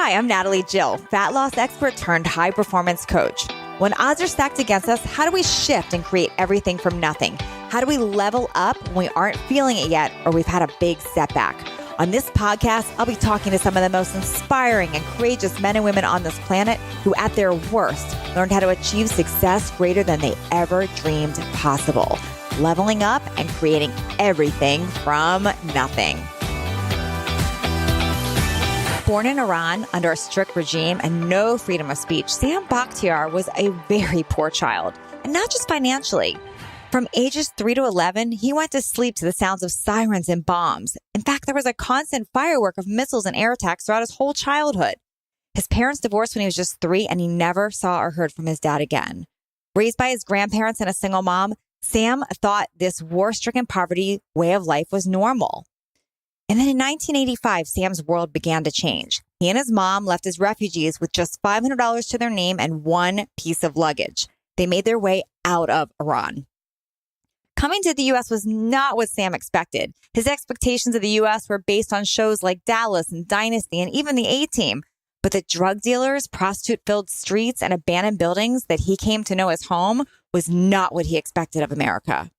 Hi, I'm Natalie Jill, fat loss expert turned high performance coach. When odds are stacked against us, how do we shift and create everything from nothing? How do we level up when we aren't feeling it yet or we've had a big setback? On this podcast, I'll be talking to some of the most inspiring and courageous men and women on this planet who, at their worst, learned how to achieve success greater than they ever dreamed possible, leveling up and creating everything from nothing. Born in Iran under a strict regime and no freedom of speech, Sam Bakhtiar was a very poor child, and not just financially. From ages 3 to 11, he went to sleep to the sounds of sirens and bombs. In fact, there was a constant firework of missiles and air attacks throughout his whole childhood. His parents divorced when he was just 3, and he never saw or heard from his dad again. Raised by his grandparents and a single mom, Sam thought this war-stricken poverty way of life was normal. And then in 1985, Sam's world began to change. He and his mom left as refugees with just $500 to their name and one piece of luggage. They made their way out of Iran. Coming to the U.S. was not what Sam expected. His expectations of the U.S. were based on shows like Dallas and Dynasty and even the A-Team. But the drug dealers, prostitute-filled streets, and abandoned buildings that he came to know as home was not what he expected of America.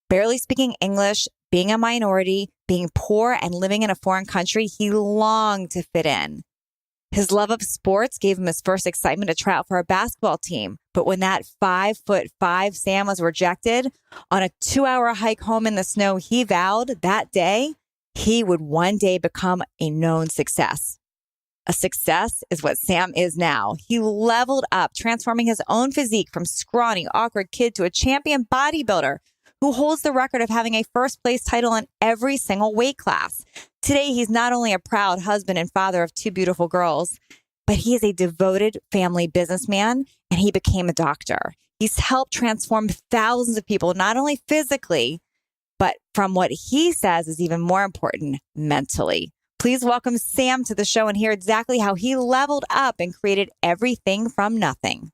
Barely speaking English, being a minority, being poor, and living in a foreign country, he longed to fit in. His love of sports gave him his first excitement to try out for a basketball team. But when that 5'5" Sam was rejected on a 2-hour hike home in the snow, he vowed that day he would one day become a known success. A success is what Sam is now. He leveled up, transforming his own physique from scrawny, awkward kid to a champion bodybuilder who holds the record of having a first place title in every single weight class. Today, he's not only a proud husband and father of 2 beautiful girls, but he is a devoted family businessman, and he became a doctor. He's helped transform thousands of people, not only physically, but from what he says is even more important, mentally. Please welcome Sam to the show and hear exactly how he leveled up and created everything from nothing.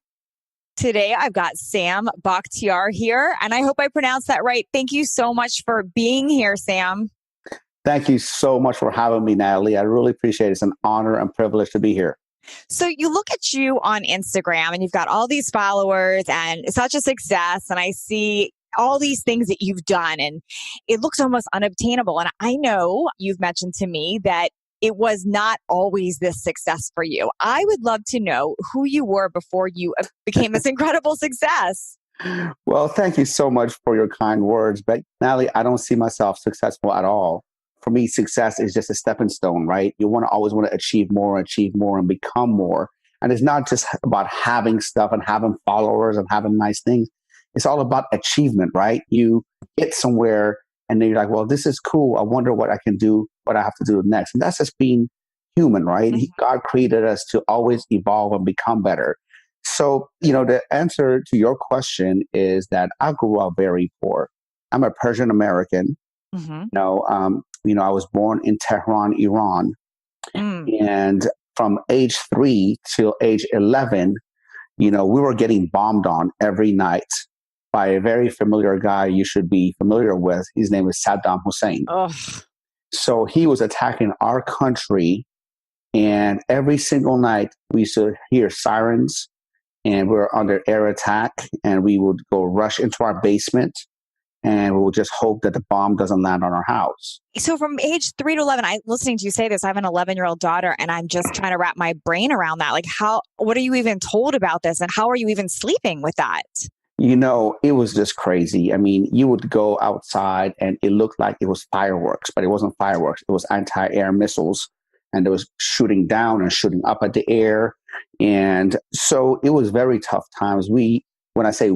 Today, I've got Sam Bakhtiar here, and I hope I pronounced that right. Thank you so much for being here, Sam. Thank you so much for having me, Natalie. I really appreciate it. It's an honor and privilege to be here. So you look at you on Instagram, and you've got all these followers, and such a success, and I see all these things that you've done, and it looks almost unobtainable. And I know you've mentioned to me that it was not always this success for you. I would love to know who you were before you became this incredible success. Well, thank you so much for your kind words. But Natalie, I don't see myself successful at all. For me, success is just a stepping stone, right? You always want to achieve more and become more. And it's not just about having stuff and having followers and having nice things. It's all about achievement, right? You get somewhere and then you're like, well, this is cool. I wonder what I can do, what I have to do next. And that's just being human, right? Mm-hmm. God created us to always evolve and become better. So, the answer to your question is that I grew up very poor. I'm a Persian American. Mm-hmm. I was born in Tehran, Iran. And from age 3 till age 11, we were getting bombed on every night by a very familiar guy you should be familiar with. His name is Saddam Hussein. Oh. So he was attacking our country, and every single night we used to hear sirens, and we were under air attack, and we would go rush into our basement, and we would just hope that the bomb doesn't land on our house. So from age 3 to 11, listening to you say this, I have an 11-year-old daughter, and I'm just trying to wrap my brain around that. Like, what are you even told about this, and how are you even sleeping with that? It was just crazy. I mean, you would go outside and it looked like it was fireworks, but it wasn't fireworks. It was anti-air missiles, and it was shooting down and shooting up at the air. And so it was very tough times. When I say it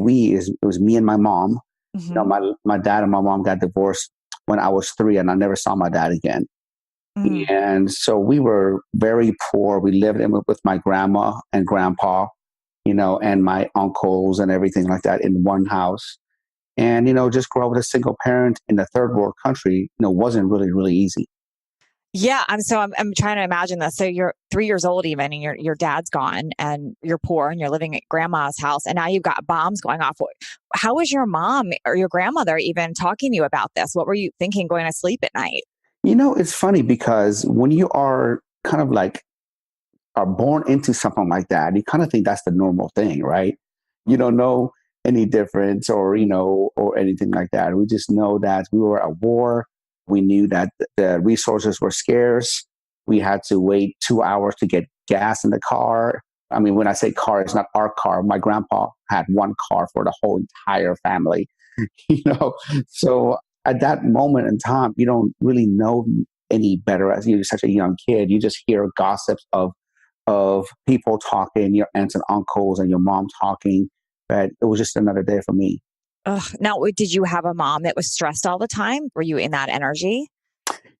was me and my mom. Mm-hmm. My dad and my mom got divorced when I was 3, and I never saw my dad again. Mm-hmm. And so we were very poor. We lived with my grandma and grandpa, and my uncles and everything like that in one house. And, just grow up with a single parent in a third world country, wasn't really, really easy. Yeah. I'm trying to imagine this. So you're 3 years old even, and your dad's gone, and you're poor, and you're living at grandma's house, and now you've got bombs going off. How was your mom or your grandmother even talking to you about this? What were you thinking going to sleep at night? It's funny because when you are kind of like are born into something like that, you kind of think that's the normal thing, right? You don't know any difference or, or anything like that. We just know that we were at war. We knew that the resources were scarce. We had to wait 2 hours to get gas in the car. I mean, when I say car, it's not our car. My grandpa had one car for the whole entire family, you know? So at that moment in time, you don't really know any better as you're such a young kid. You just hear gossips of people talking, your aunts and uncles and your mom talking. But it was just another day for me. Ugh. Now, did you have a mom that was stressed all the time? Were you in that energy?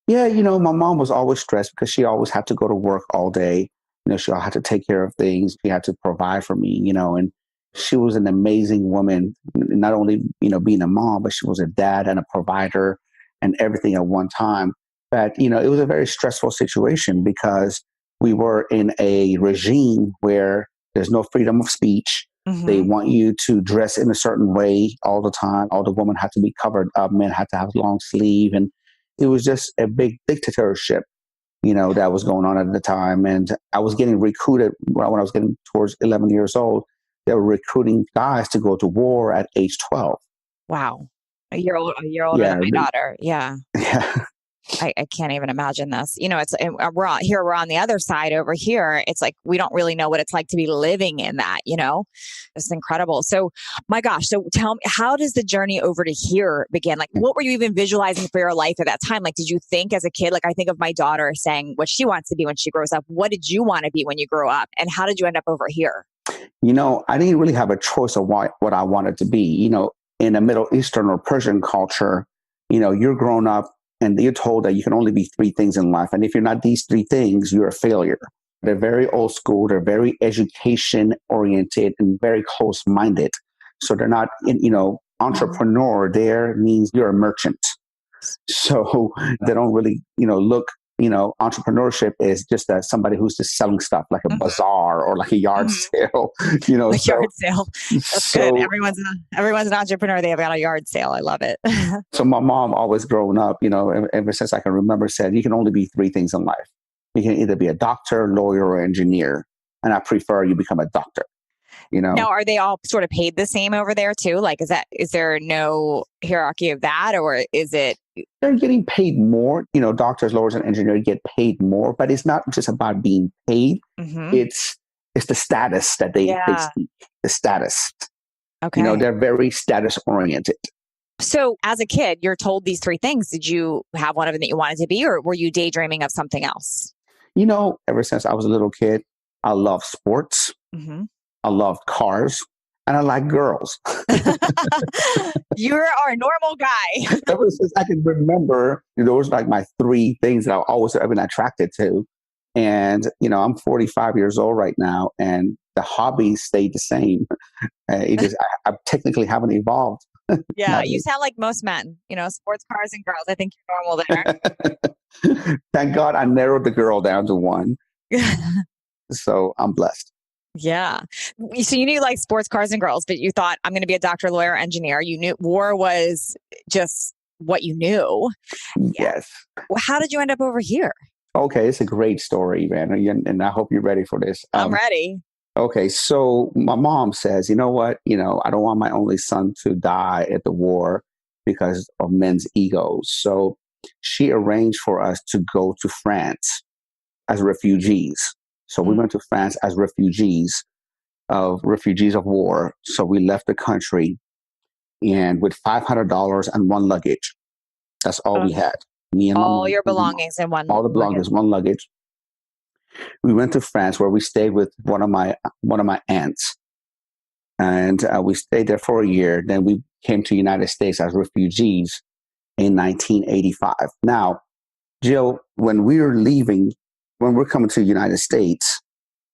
Yeah, my mom was always stressed because she always had to go to work all day. She had to take care of things. She had to provide for me, and she was an amazing woman, not only, being a mom, but she was a dad and a provider and everything at one time. But, it was a very stressful situation because we were in a regime where there's no freedom of speech. They Mm-hmm. want you to dress in a certain way all the time. All the women had to be covered up. Men had to have long sleeve. And it was just a big dictatorship, that was going on at the time. And I was getting recruited when I was getting towards 11 years old. They were recruiting guys to go to war at age 12. Wow. A year older Yeah. than my daughter. Yeah. Yeah. I can't even imagine this. It's and we're on the other side over here. It's like we don't really know what it's like to be living in that, It's incredible. So my gosh, so tell me, how does the journey over to here begin? Like, what were you even visualizing for your life at that time? Like, did you think as a kid, like I think of my daughter saying what she wants to be when she grows up. What did you want to be when you grow up? And how did you end up over here? I didn't really have a choice of what I wanted to be. In a Middle Eastern or Persian culture, you're grown up and you're told that you can only be three things in life. And if you're not these three things, you're a failure. They're very old school. They're very education oriented and very close minded. So they're not, entrepreneur there means you're a merchant. So they don't really, look, entrepreneurship is just somebody who's just selling stuff like a bazaar or like a yard sale, A so, yard sale. That's good. so, Everyone's an entrepreneur. They've got a yard sale. I love it. so my mom always growing up, ever since I can remember said, you can only be three things in life. You can either be a doctor, lawyer, or engineer. And I prefer you become a doctor. Now, are they all sort of paid the same over there too? Like, is there no hierarchy of that, or is it? They're getting paid more. Doctors, lawyers, and engineers get paid more, but it's not just about being paid. Mm-hmm. It's the status that they seek. The status. Okay. They're very status oriented. So, as a kid, you're told these three things. Did you have one of them that you wanted to be, or were you daydreaming of something else? Ever since I was a little kid, I love sports. Mm-hmm. I love cars. And I like girls. You're our normal guy. Ever since I can remember, those like my three things that I've always been attracted to. And, I'm 45 years old right now, and the hobbies stayed the same. I technically haven't evolved. Yeah, you sound like most men, sports cars and girls. I think you're normal there. Thank God I narrowed the girl down to one. So I'm blessed. Yeah. So you knew like sports cars and girls, but you thought, I'm going to be a doctor, lawyer, engineer. You knew war was just what you knew. Yes. Well, how did you end up over here? Okay, it's a great story, man. And I hope you're ready for this. I'm ready. Okay, so my mom says, you know what? I don't want my only son to die at the war because of men's egos. So she arranged for us to go to France as refugees. So we went to France as refugees of war. So we left the country and with $500 and one luggage. That's all we had. Me and all your belongings in one. All the belongings, one luggage. We went to France where we stayed with one of my aunts, and we stayed there for a year. Then we came to the United States as refugees in 1985. Now, Jill, when we're coming to the United States,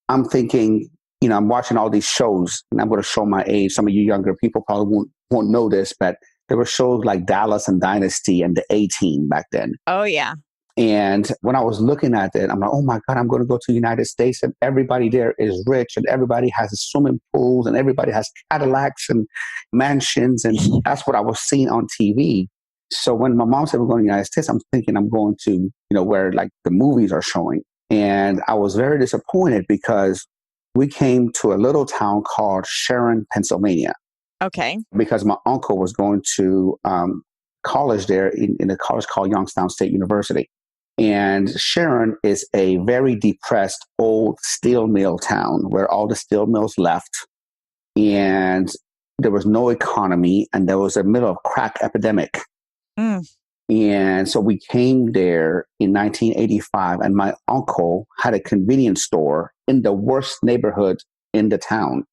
I'm thinking, I'm watching all these shows, and I'm going to show my age. Some of you younger people probably won't know this, but there were shows like Dallas and Dynasty and the A-Team back then. Oh, yeah. And when I was looking at it, I'm like, oh my God, I'm going to go to the United States and everybody there is rich and everybody has swimming pools and everybody has Cadillacs and mansions. And that's what I was seeing on TV. So when my mom said we're going to the United States, I'm thinking I'm going to, where like the movies are showing. And I was very disappointed because we came to a little town called Sharon, Pennsylvania, Okay. because my uncle was going to college there in a college called Youngstown State University. And Sharon is a very depressed old steel mill town where all the steel mills left, and there was no economy, and there was a middle of crack epidemic. Mm. And so we came there in 1985, and my uncle had a convenience store in the worst neighborhood in the town.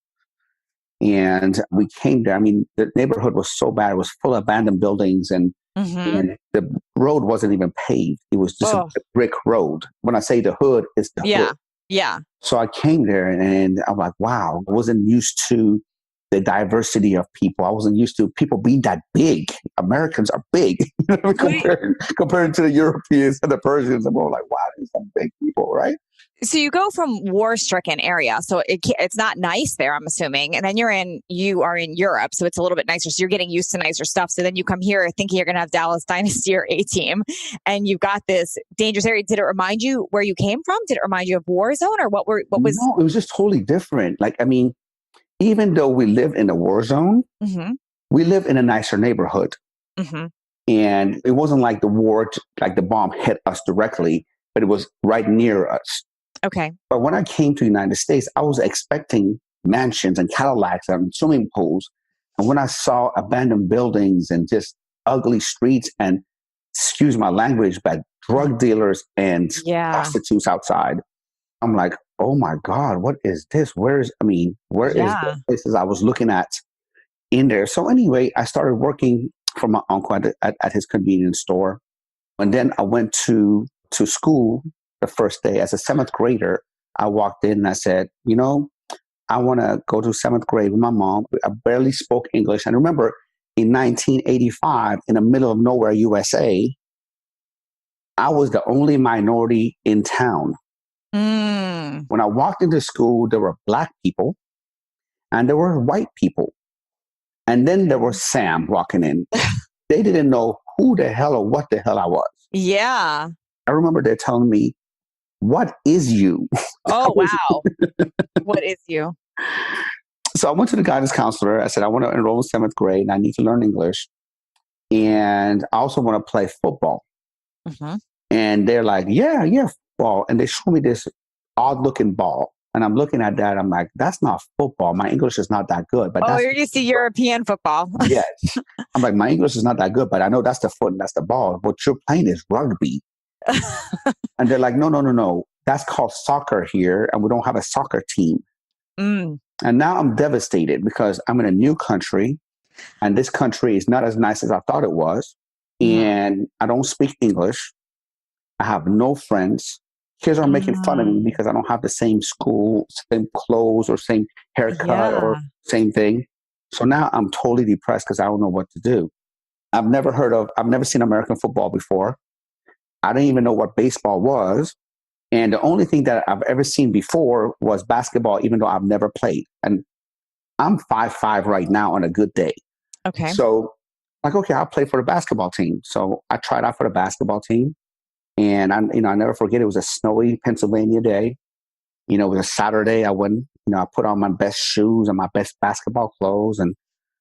And we came there. I mean, the neighborhood was so bad. It was full of abandoned buildings, and the road wasn't even paved. It was just a brick road. When I say the hood, it's the hood. Yeah. So I came there and I'm like, wow, I wasn't used to the diversity of people. I wasn't used to people being that big. Americans are big compared to the Europeans and the Persians. I'm all like, wow, these are big people, right? So you go from war-stricken area, so it's not nice there, I'm assuming, and then you are in Europe, so it's a little bit nicer. So you're getting used to nicer stuff. So then you come here thinking you're going to have Dallas Dynasty or A-Team, and you've got this dangerous area. Did it remind you where you came from? Did it remind you of war zone, or what was? No, it was just totally different. Like, I mean, even though we lived in a war zone, we lived in a nicer neighborhood, and it wasn't like the war, like the bomb hit us directly, but it was right near us. Okay. But when I came to the United States, I was expecting mansions and Cadillacs and swimming pools. And when I saw abandoned buildings and just ugly streets and, excuse my language, but drug dealers and prostitutes outside, I'm like, oh my God, what is this? Where is the places I was looking at in there? So anyway, I started working for my uncle at his convenience store. And then I went to school the first day as a 7th grader. I walked in and I said, I want to go to 7th grade with my mom. I barely spoke English. And remember, in 1985, in the middle of nowhere, USA, I was the only minority in town. When I walked into school, there were Black people and there were white people. And then there was Sam walking in. They didn't know who the hell or what the hell I was. Yeah. I remember they're telling me, what is you? Oh, wow. What is you? So I went to the guidance counselor. I said, I want to enroll in 7th grade and I need to learn English. And I also want to play football. And they're like, yeah, football. And they show me this odd looking ball. And I'm looking at that. I'm like, that's not football. My English is not that good. But you're used to European football. Yes. I'm like, my English is not that good, but I know that's the foot and that's the ball. What you're playing is rugby. And they're like, no. That's called soccer here. And we don't have a soccer team. And now I'm devastated because I'm in a new country. And this country is not as nice as I thought it was. And I don't speak English. I have no friends. Kids are making fun of me because I don't have the same school, same clothes, or same haircut, or same thing. So now I'm totally depressed because I don't know what to do. I've never seen American football before. I didn't even know what baseball was. And the only thing that I've ever seen before was basketball, even though I've never played. And I'm 5'5" right now on a good day. Okay. So like, okay, I'll play for the basketball team. So I tried out for the basketball team. And I never forget, it was a snowy Pennsylvania day. It was a Saturday. I went, I put on my best shoes and my best basketball clothes. And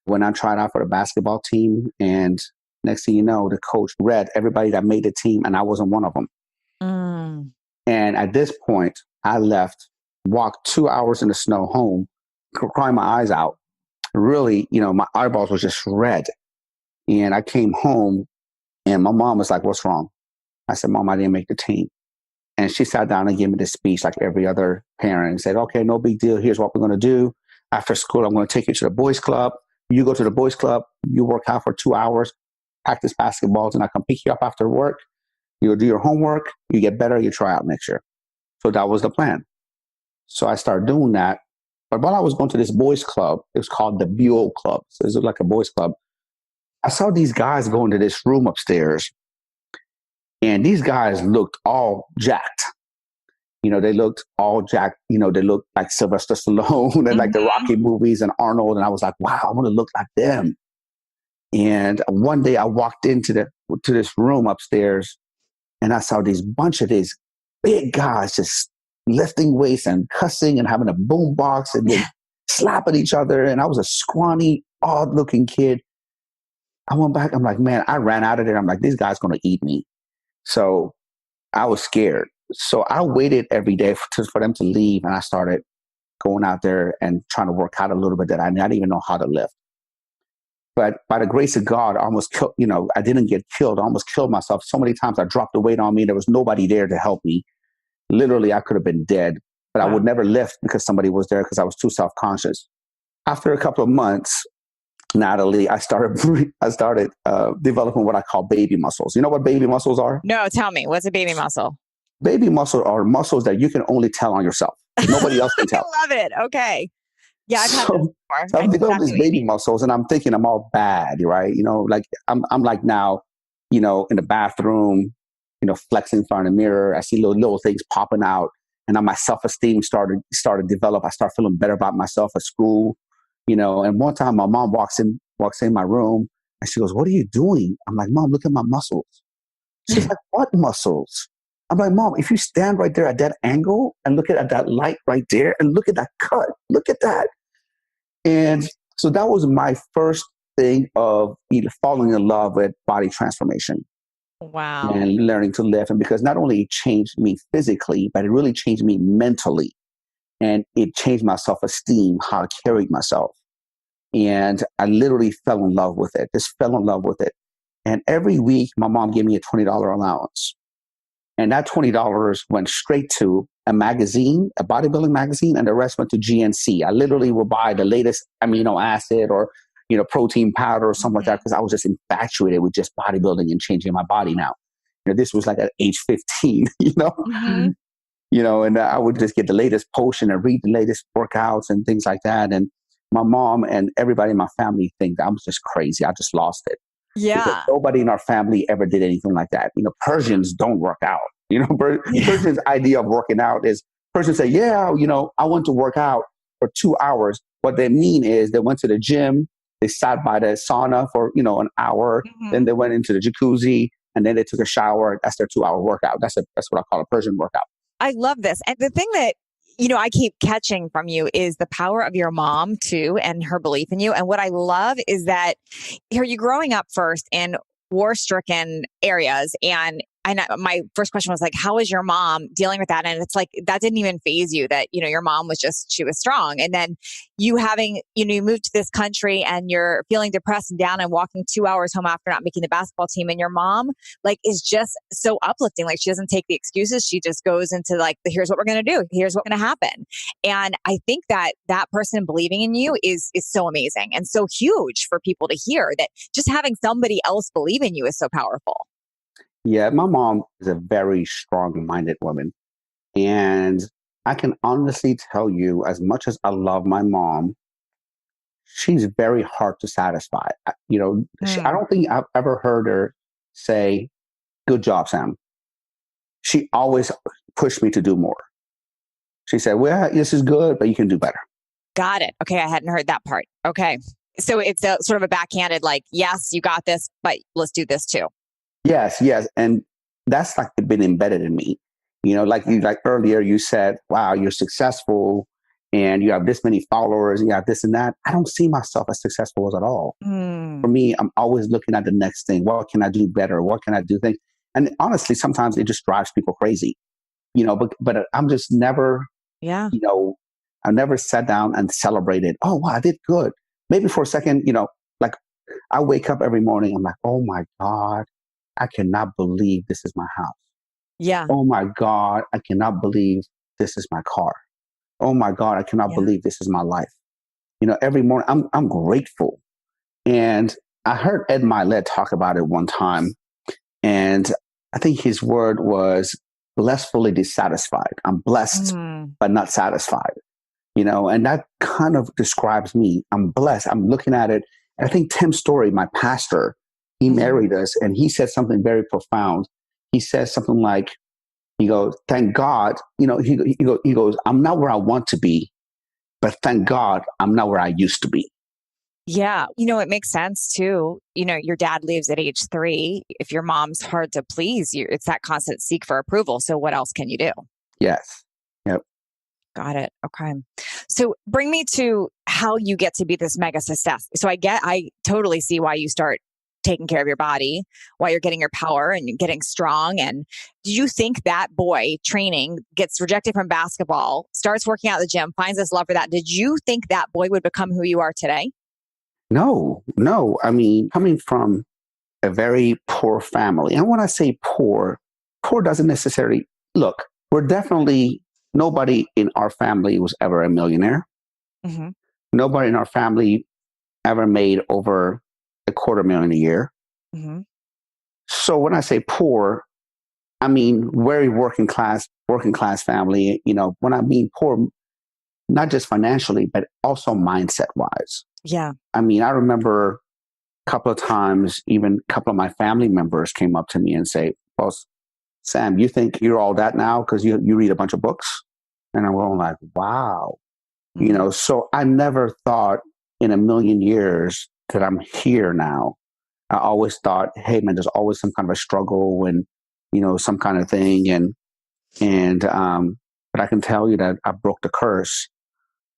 when I tried out for the basketball team, and next thing you know, the coach read everybody that made the team, and I wasn't one of them. And at this point, I left, walked 2 hours in the snow home, crying my eyes out. Really, my eyeballs were just red. And I came home, and my mom was like, "What's wrong?" I said, "Mom, I didn't make the team." And she sat down and gave me this speech like every other parent and said, "Okay, no big deal. Here's what we're going to do. After school, I'm going to take you to the boys' club. You go to the boys' club. You work out for 2 hours, practice basketballs, and I come pick you up after work. You'll do your homework. You get better. You try out next year." So that was the plan. So I started doing that. But while I was going to this boys' club, it was called the Buell Club. So it was like a boys' club. I saw these guys go into this room upstairs. And these guys looked all jacked. They looked all jacked. They looked like Sylvester Stallone and like the Rocky movies and Arnold. And I was like, wow, I want to look like them. And one day I walked into this room upstairs and I saw this bunch of these big guys just lifting weights and cussing and having a boom box and then slapping each other. And I was a scrawny, odd looking kid. I went back. I'm like, man, I ran out of there. I'm like, this guy's going to eat me. So I was scared. So I waited every day for them to leave. And I started going out there and trying to work out a little bit that I didn't even know how to lift. But by the grace of God, I almost killed, I didn't get killed. I almost killed myself. So many times I dropped the weight on me. There was nobody there to help me. Literally, I could have been dead, but I would never lift because somebody was there because I was too self-conscious. After a couple of months, Natalie, I started developing what I call baby muscles. You know what baby muscles are? No, tell me. What's a baby muscle? Baby muscles are muscles that you can only tell on yourself. Nobody else can tell. I love it. Okay. Yeah, I've had this before. So I've developed these baby muscles, and I'm thinking I'm all bad, right? Like I'm like now, in the bathroom, flexing in front of the mirror. I see little things popping out, and then my self-esteem started to develop. I start feeling better about myself at school, And one time, my mom walks in my room, and she goes, "What are you doing?" I'm like, "Mom, look at my muscles." She's like, "What muscles?" I'm like, "Mom, if you stand right there at that angle and look at that light right there, and look at that cut, look at that." And so that was my first thing of falling in love with body transformation. Wow. And learning to lift. And because not only it changed me physically, but it really changed me mentally. And it changed my self-esteem, how I carried myself. And I literally fell in love with it, just fell in love with it. And every week, my mom gave me a $20 allowance. And that $20 went straight to a magazine, a bodybuilding magazine, and the rest went to GNC. I literally would buy the latest amino acid or, protein powder or something like that, because I was just infatuated with just bodybuilding and changing my body now. This was like at age 15, Mm-hmm. And I would just get the latest potion and read the latest workouts and things like that. And my mom and everybody in my family think I was just crazy. I just lost it. Yeah. Because nobody in our family ever did anything like that. Persians don't work out. Persians' idea of working out is Persians say, yeah, I want to work out for 2 hours. What they mean is they went to the gym, they sat by the sauna for, an hour, then they went into the jacuzzi, and then they took a shower. That's their 2-hour workout. That's what I call a Persian workout. I love this. And the thing that, I keep catching from you is the power of your mom too, and her belief in you. And what I love is that here you growing up first in war-stricken areas. And my first question was like, how is your mom dealing with that? And it's like, that didn't even faze you that, your mom she was strong. And then you having, you moved to this country and you're feeling depressed and down and walking 2 hours home after not making the basketball team. And your mom is just so uplifting. Like she doesn't take the excuses. She just goes into here's what we're going to do. Here's what's going to happen. And I think that person believing in you is so amazing and so huge for people to hear, that just having somebody else believe in you is so powerful. Yeah, my mom is a very strong-minded woman. And I can honestly tell you, as much as I love my mom, she's very hard to satisfy. I don't think I've ever heard her say, "Good job, Sam." She always pushed me to do more. She said, "Well, this is good, but you can do better." Got it. Okay, I hadn't heard that part. Okay. So it's a sort of a backhanded, yes, you got this, but let's do this too. Yes. And that's been embedded in me. Like earlier you said, wow, you're successful and you have this many followers and you have this and that. I don't see myself as successful as at all. For me, I'm always looking at the next thing. What can I do better? What can I do things? And honestly, sometimes it just drives people crazy, but I'm just never, I never sat down and celebrated. Oh, wow, I did good. Maybe for a second, I wake up every morning. I'm like, oh my God, I cannot believe this is my house. Yeah. Oh my God, I cannot believe this is my car. Oh my God, I cannot believe this is my life. Every morning I'm grateful. And I heard Ed Milet talk about it one time. And I think his word was blissfully dissatisfied. I'm blessed, but not satisfied. And that kind of describes me. I'm blessed. I'm looking at it. And I think Tim Story, my pastor, he married us and he said something very profound. He says something like, he goes, thank God, he goes, I'm not where I want to be, but thank God I'm not where I used to be. Yeah. It makes sense too. Your dad leaves at age 3. If your mom's hard to please, it's that constant seek for approval. So what else can you do? Yes. Yep. Got it. Okay. So bring me to how you get to be this mega success. So I totally see why you start taking care of your body, why you're getting your power and getting strong. And do you think that boy training gets rejected from basketball, starts working out at the gym, finds this love for that? Did you think that boy would become who you are today? No, no. I mean, coming from a very poor family, and when I say poor, poor doesn't necessarily look, we're definitely, nobody in our family was ever a millionaire. Hmm. Nobody in our family ever made over a quarter million a year. Hmm. So when I say poor, I mean very working class family. When I mean poor, not just financially, but also mindset wise. Yeah. I mean, I remember a couple of times, even a couple of my family members came up to me and say, "Well, Sam, you think you're all that now because you read a bunch of books?" And I'm going like, "Wow." Mm. So I never thought in a million years that I'm here now. I always thought, hey man, there's always some kind of a struggle and some kind of thing, and but I can tell you that I broke the curse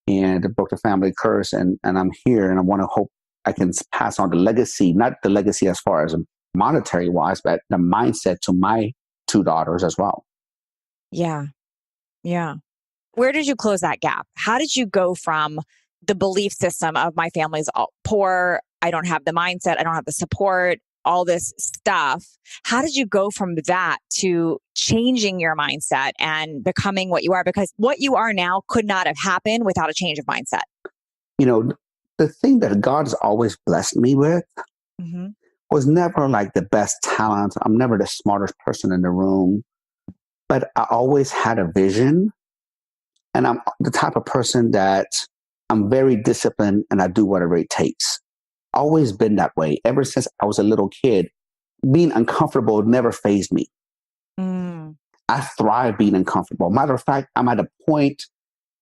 and I broke the family curse, and I'm here, and I want to hope I can pass on the legacy, not the legacy as far as monetary wise, but the mindset to my two daughters as well. Yeah. Yeah. Where did you close that gap? How did you go from the belief system of my family's all poor, I don't have the mindset, I don't have the support, all this stuff? How did you go from that to changing your mindset and becoming what you are? Because what you are now could not have happened without a change of mindset. You know, the thing that God's always blessed me with Hmm. was never like the best talent. I'm never the smartest person in the room, but I always had a vision. And I'm the type of person that I'm very disciplined and I do whatever it takes. Always been that way ever since I was a little kid. Being uncomfortable never fazed me. Mm. I thrive being uncomfortable. Matter of fact, I'm at a point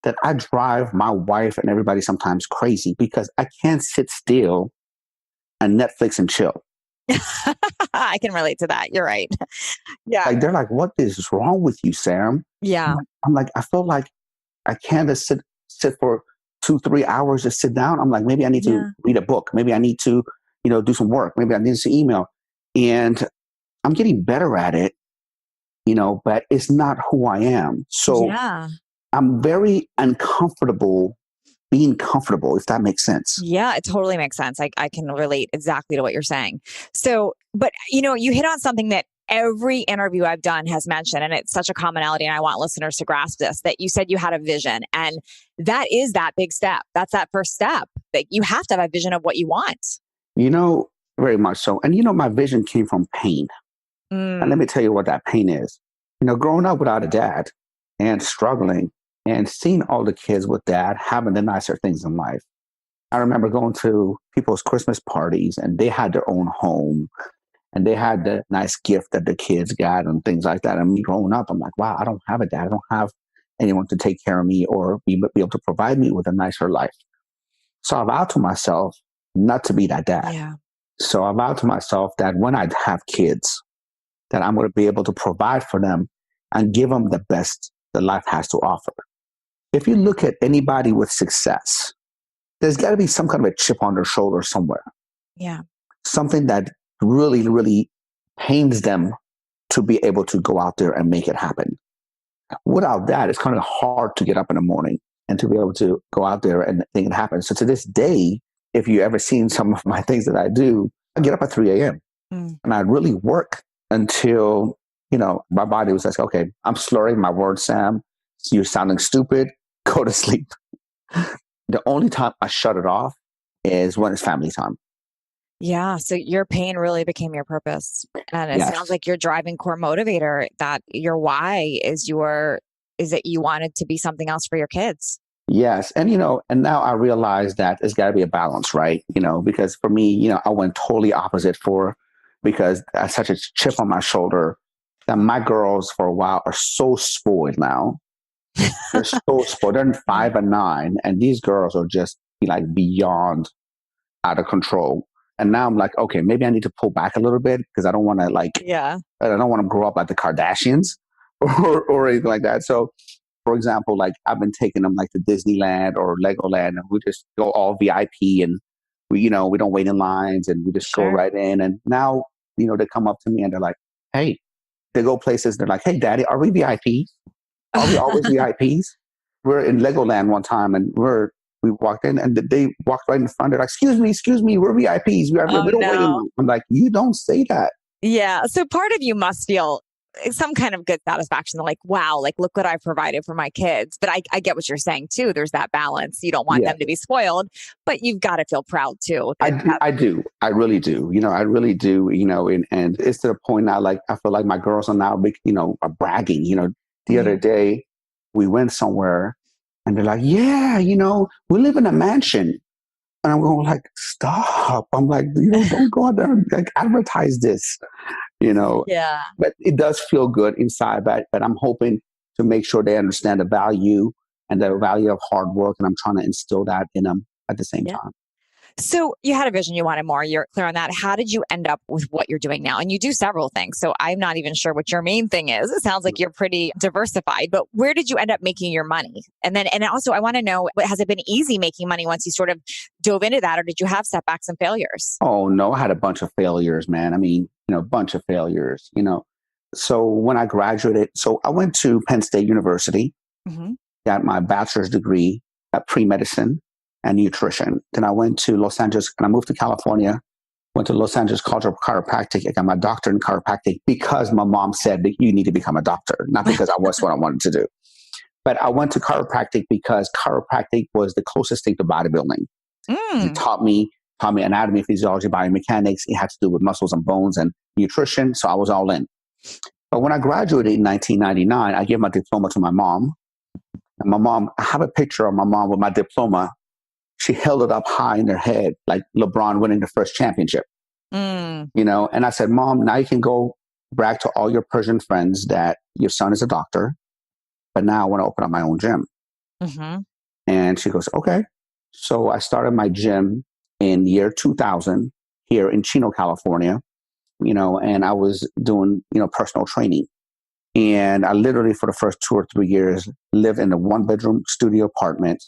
that I drive my wife and everybody sometimes crazy because I can't sit still and Netflix and chill. I can relate to that. You're right. Yeah. Like they're like, "What is wrong with you, Sam?" Yeah. I'm like, I feel like I can't just sit for 2, 3 hours, just sit down. I'm like, maybe I need to Yeah. read a book. Maybe I need to, do some work. Maybe I need to email. And I'm getting better at it, but it's not who I am. So Yeah. I'm very uncomfortable being comfortable, if that makes sense. Yeah, it totally makes sense. I can relate exactly to what you're saying. So, but you hit on something that every interview I've done has mentioned, and it's such a commonality. And I want listeners to grasp this, that you said you had a vision. And that is that big step. That's that first step, that you have to have a vision of what you want. You know, very much so. And my vision came from pain. And let Mm. me tell you what that pain is. Growing up without a dad and struggling and seeing all the kids with dad having the nicer things in life. I remember going to people's Christmas parties and they had their own home and they had the nice gift that the kids got and things like that. And me growing up, I'm like, wow, I don't have a dad. I don't have anyone to take care of me or be able to provide me with a nicer life. So I vowed to myself not to be that dad. Yeah. So I vowed to myself that when I have kids, that I'm going to be able to provide for them and give them the best that life has to offer. If you look at anybody with success, there's got to be some kind of a chip on their shoulder somewhere, Yeah. something that really, really pains them to be able to go out there and make it happen. Without that, it's kind of hard to get up in the morning and to be able to go out there and make it happen. So to this day, if you ever seen some of my things that I do, I get up at 3 a.m. Mm. and I really work until, my body was like, okay, I'm slurring my words, Sam. You're sounding stupid. Go to sleep. The only time I shut it off is when it's family time. Yeah. So your pain really became your purpose. And it sounds Yes. like your driving core motivator, that your why is that you wanted to be something else for your kids. Yes. And now I realize that it's got to be a balance, right? Because for me, I went totally opposite because I had such a chip on my shoulder that my girls for a while are so spoiled now. They're so spoiled. They're Yeah. 5 and 9. And these girls are just like beyond out of control. And now I'm like, okay, maybe I need to pull back a little bit because I don't want to Yeah. I don't want to grow up like the Kardashians or anything like that. So, for example, like I've been taking them like to Disneyland or Legoland, and we just go all VIP, and we don't wait in lines, and we just go Sure. right in. And now, they come up to me and they're like, hey, they go places. They're like, hey, Daddy, are we VIPs? Are we always VIPs? We're in Legoland one time, and we walked in, and they walked right in front. They're like, excuse me, we're VIPs. Oh, We don't wait in no. line. I'm like, you don't say that. Yeah. So part of you must feel some kind of good satisfaction. Like, wow, like, look what I provided for my kids. But I get what you're saying too. There's that balance. You don't want Yeah, them to be spoiled, but you've got to feel proud too. I do. I really do. I really do. And it's to the point now, like, I feel like my girls are now, are bragging. The other Mhm. day we went somewhere, and they're like, yeah, we live in a mansion. And I'm going like, stop. I'm like, don't go out there and like advertise this, you know. Yeah. But it does feel good inside. But I'm hoping to make sure they understand the value and the value of hard work. And I'm trying to instill that in them at the same Yeah. time. So you had a vision, you wanted more, you're clear on that. How did you end up with what you're doing now? And you do several things. So I'm not even sure what your main thing is. It sounds like you're pretty diversified, but where did you end up making your money? And also I want to know, has it been easy making money once you sort of dove into that, or did you have setbacks and failures? Oh, no, I had a bunch of failures, man. I mean, a bunch of failures. So when I graduated, so I went to Penn State University, Hmm. got my bachelor's degree at pre-medicine and nutrition. Then I went to Los Angeles and I moved to California, went to Los Angeles College of Chiropractic. I got my doctorate in chiropractic because my mom said that you need to become a doctor, not because I was what I wanted to do. But I went to chiropractic because chiropractic was the closest thing to bodybuilding. It Mm. taught me anatomy, physiology, biomechanics. It had to do with muscles and bones and nutrition. So I was all in. But when I graduated in 1999, I gave my diploma to my mom. And my mom, I have a picture of my mom with my diploma. She held it up high in her head, like LeBron winning the first championship, Mm. And I said, Mom, now you can go brag to all your Persian friends that your son is a doctor. But now I want to open up my own gym. Hmm. And she goes, okay. So I started my gym in year 2000 here in Chino, California, and I was doing, personal training. And I literally, for the first 2 or 3 years, lived in a one-bedroom studio apartment.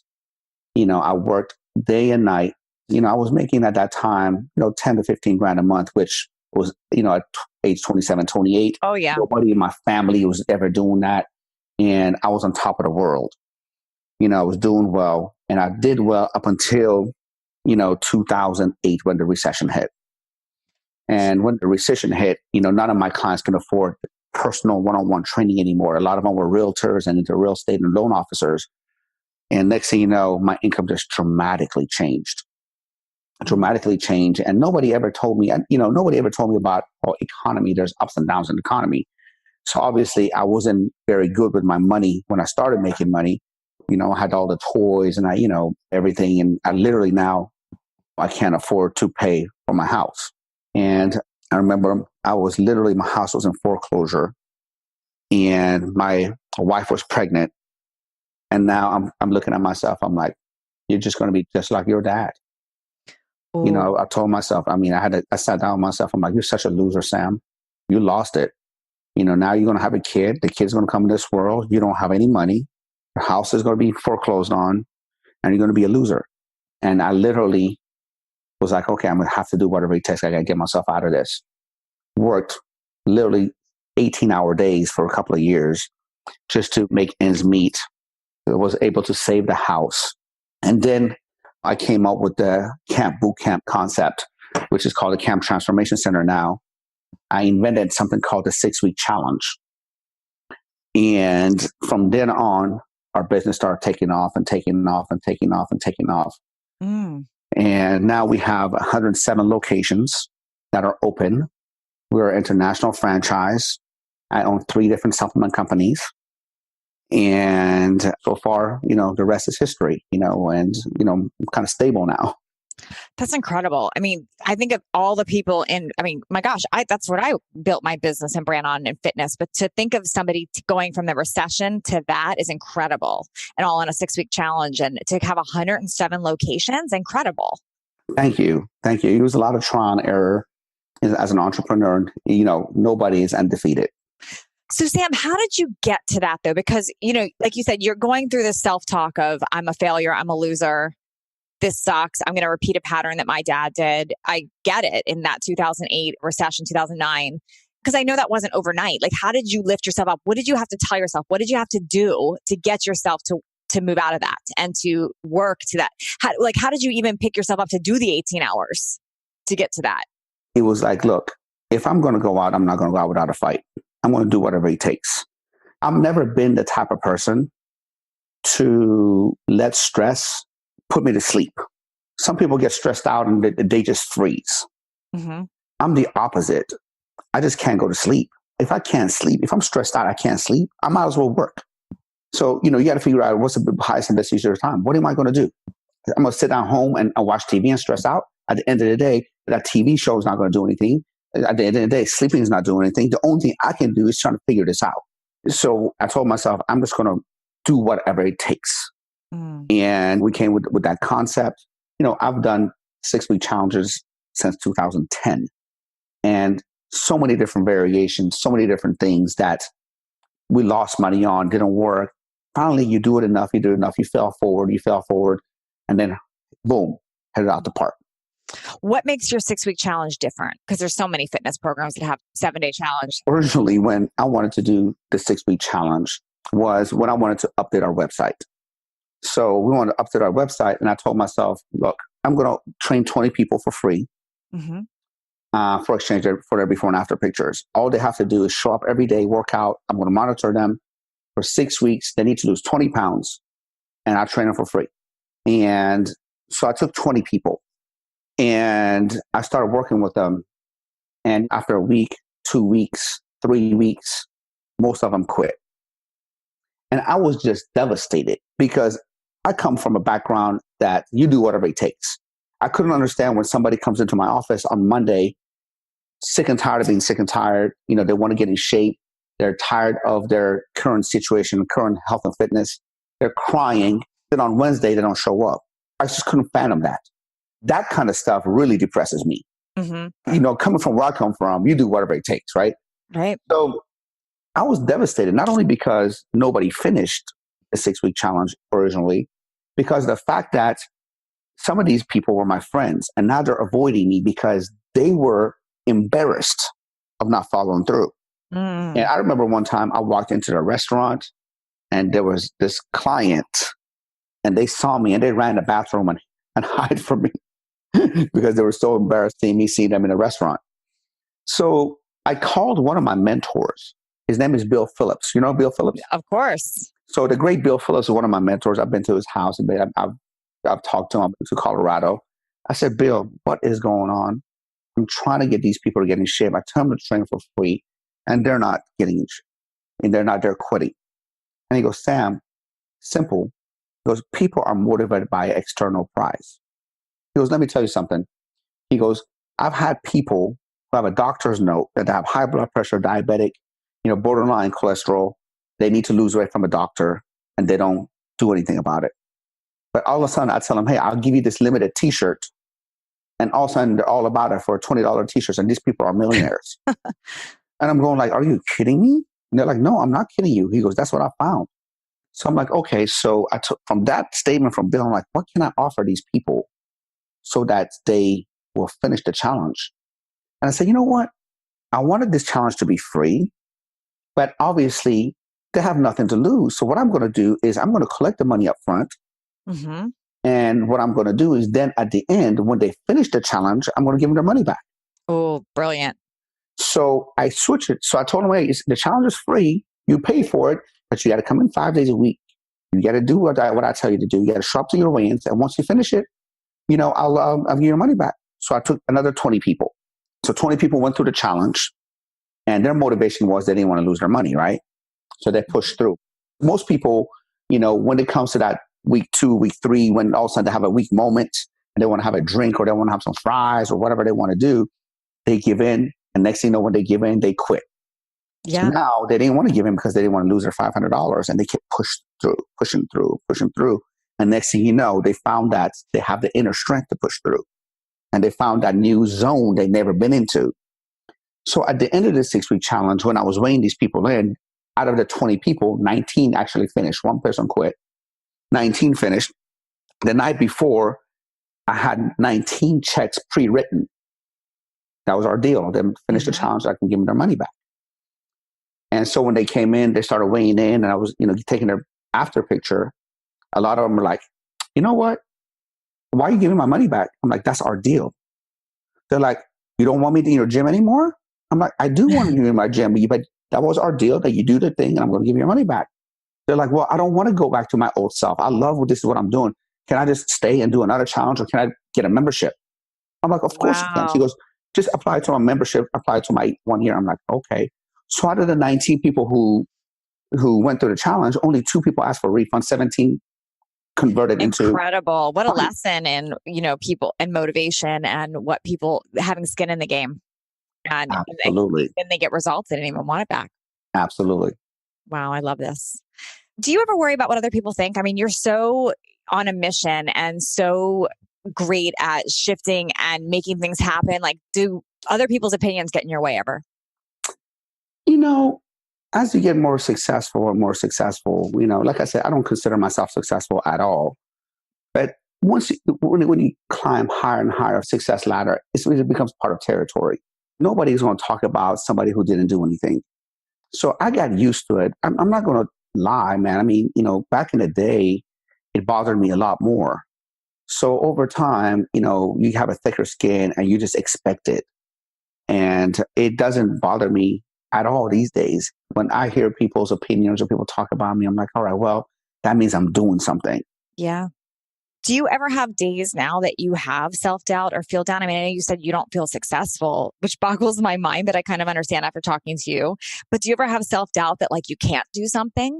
I worked day and night. I was making at that time, 10 to 15 grand a month, which was, at age 27, 28. Oh, yeah. Nobody in my family was ever doing that. And I was on top of the world. I was doing well, and I did well up until, 2008 when the recession hit. And when the recession hit, none of my clients can afford personal one-on-one training anymore. A lot of them were realtors and into real estate and loan officers. And next thing you know, my income just dramatically changed. And nobody ever told me, nobody ever told me about economy. There's ups and downs in the economy. So obviously I wasn't very good with my money when I started making money. I had all the toys and everything. And I literally now, I can't afford to pay for my house. And I remember my house was in foreclosure and my wife was pregnant. And now I'm looking at myself. I'm like, you're just going to be just like your dad. Ooh. I told myself, I sat down with myself. I'm like, you're such a loser, Sam. You lost it. Now you're going to have a kid. The kid's going to come in this world. You don't have any money. Your house is going to be foreclosed on and you're going to be a loser. And I literally was like, okay, I'm going to have to do whatever it takes. I got to get myself out of this. Worked literally 18-hour days for a couple of years just to make ends meet. I was able to save the house. And then I came up with the camp boot camp concept, which is called the Camp Transformation Center now. I invented something called the 6-week challenge. And from then on, our business started taking off and taking off and taking off and taking off. Mm. And now we have 107 locations that are open. We're an international franchise. I own 3 different supplement companies. And so far, the rest is history, and, I'm kind of stable now. That's incredible. I mean, I think of all the people my gosh, that's what I built my business and brand on in fitness. But to think of somebody going from the recession to that is incredible, and all in a 6-week challenge, and to have 107 locations, incredible. Thank you. Thank you. It was a lot of trial and error as an entrepreneur. Nobody is undefeated. So, Sam, how did you get to that though? Because, like you said, you're going through this self-talk of I'm a failure, I'm a loser, this sucks, I'm going to repeat a pattern that my dad did. I get it in that 2008 recession, 2009, because I know that wasn't overnight. Like, how did you lift yourself up? What did you have to tell yourself? What did you have to do to get yourself to move out of that and to work to that? How did you even pick yourself up to do the 18 hours to get to that? It was like, look, if I'm going to go out, I'm not going to go out without a fight. I'm going to do whatever it takes. I've never been the type of person to let stress put me to sleep. Some people get stressed out and they just freeze. Mm-hmm. I'm the opposite. I just can't go to sleep. If I can't sleep, if I'm stressed out, I can't sleep, I might as well work. So, you got to figure out what's the highest and best use of your time. What am I going to do? I'm going to sit down home and watch TV and stress out. At the end of the day, that TV show is not going to do anything. At the end of the day, sleeping is not doing anything. The only thing I can do is trying to figure this out. So I told myself, I'm just going to do whatever it takes. And we came with that concept. I've done 6-week challenges since 2010. And so many different variations, so many different things that we lost money on, didn't work. Finally, you do it enough, you fell forward, and then boom, headed out the park. What makes your 6-week challenge different? Because there's so many fitness programs that have 7-day challenge. Originally, when I wanted to do the 6-week challenge was when I wanted to update our website. So we wanted to update our website, and I told myself, look, I'm going to train 20 people for free for exchange for their before and after pictures. All they have to do is show up every day, work out. I'm going to monitor them for 6 weeks. They need to lose 20 pounds, and I train them for free. And so I took 20 people, and I started working with them. And after a week, 2 weeks, 3 weeks, most of them quit. And I was just devastated because I come from a background that you do whatever it takes. I couldn't understand when somebody comes into my office on Monday, sick and tired of being sick and tired. They want to get in shape. They're tired of their current situation, current health and fitness. They're crying. Then on Wednesday, they don't show up. I just couldn't fathom that. That kind of stuff really depresses me. Coming from where I come from, you do whatever it takes, right? Right. So I was devastated, not only because nobody finished the 6-week challenge originally, because the fact that some of these people were my friends and now they're avoiding me because they were embarrassed of not following through. And I remember one time I walked into the restaurant and there was this client and they saw me and they ran to the bathroom and hid from me because they were so embarrassed seeing me see them in a restaurant. So I called one of my mentors. His name is Bill Phillips. You know Bill Phillips? Of course. So the great Bill Phillips is one of my mentors. I've been to his house and I've talked to him to Colorado. I said, Bill, what is going on? I'm trying to get these people to get in shape. I tell them to train for free and they're not getting in shape. And they're quitting. And he goes, Sam, simple. He goes, people are motivated by external prize. He goes, let me tell you something. He goes, I've had people who have a doctor's note that have high blood pressure, diabetic, borderline cholesterol. They need to lose weight from a doctor and they don't do anything about it. But all of a sudden I tell them, hey, I'll give you this limited t-shirt. And all of a sudden they're all about it for $20 t-shirts. And these people are millionaires. And I'm going like, are you kidding me? And they're like, no, I'm not kidding you. He goes, that's what I found. So I'm like, okay. So I took from that statement from Bill, I'm like, what can I offer these people so that they will finish the challenge? And I said, you know what? I wanted this challenge to be free, but obviously they have nothing to lose. So what I'm going to do is I'm going to collect the money up front. And what I'm going to do is then at the end, when they finish the challenge, I'm going to give them their money back. Oh, brilliant. So I switched it. So I told them, hey, the challenge is free. You pay for it, but you got to come in 5 days a week. You got to do what I tell you to do. You got to show up to your weigh-ins. And once you finish it, I'll give you your money back. So I took another 20 people. So 20 people went through the challenge and their motivation was they didn't want to lose their money, right? So they pushed through. Most people, when it comes to that week 2, week 3, when all of a sudden they have a weak moment and they want to have a drink or they want to have some fries or whatever they want to do, they give in. And next thing you know, when they give in, they quit. Yeah. So now they didn't want to give in because they didn't want to lose their $500 and they kept pushing through. And next thing you know, they found that they have the inner strength to push through. and they found that new zone they'd never been into. So at the end of the 6-week challenge, when I was weighing these people in, out of the 20 people, 19 actually finished. One person quit. 19 finished. The night before, I had 19 checks pre-written. That was our deal. They finished the challenge, I can give them their money back. And so when they came in, they started weighing in, and I was, taking their after picture. A lot of them were like, you know what? Why are you giving my money back? I'm like, that's our deal. They're like, you don't want me in your gym anymore? I'm like, I do want you in my gym, but that was our deal, that you do the thing and I'm going to give you your money back. They're like, well, I don't want to go back to my old self. I love this is what I'm doing. Can I just stay and do another challenge, or can I get a membership? I'm like, of course you can. She goes, just apply to my membership, apply to my 1 year. I'm like, okay. So out of the 19 people who went through the challenge, only 2 people asked for a refund, 17 converted into. Incredible. What a lesson in, people and motivation and what people having skin in the game. And Absolutely. And they get results. They didn't even want it back. Absolutely. Wow. I love this. Do you ever worry about what other people think? I mean, you're so on a mission and so great at shifting and making things happen. Like, do other people's opinions get in your way ever? As you get more successful and more successful, like I said, I don't consider myself successful at all. But when you climb higher and higher success ladder, it becomes part of territory. Nobody's going to talk about somebody who didn't do anything. So I got used to it. I'm not going to lie, man. I mean, back in the day, it bothered me a lot more. So over time, you have a thicker skin and you just expect it. And it doesn't bother me at all these days. When I hear people's opinions or people talk about me, I'm like, all right, well, that means I'm doing something. Yeah. Do you ever have days now that you have self-doubt or feel down? I mean, I know you said you don't feel successful, which boggles my mind, but I kind of understand after talking to you. But do you ever have self-doubt that like you can't do something?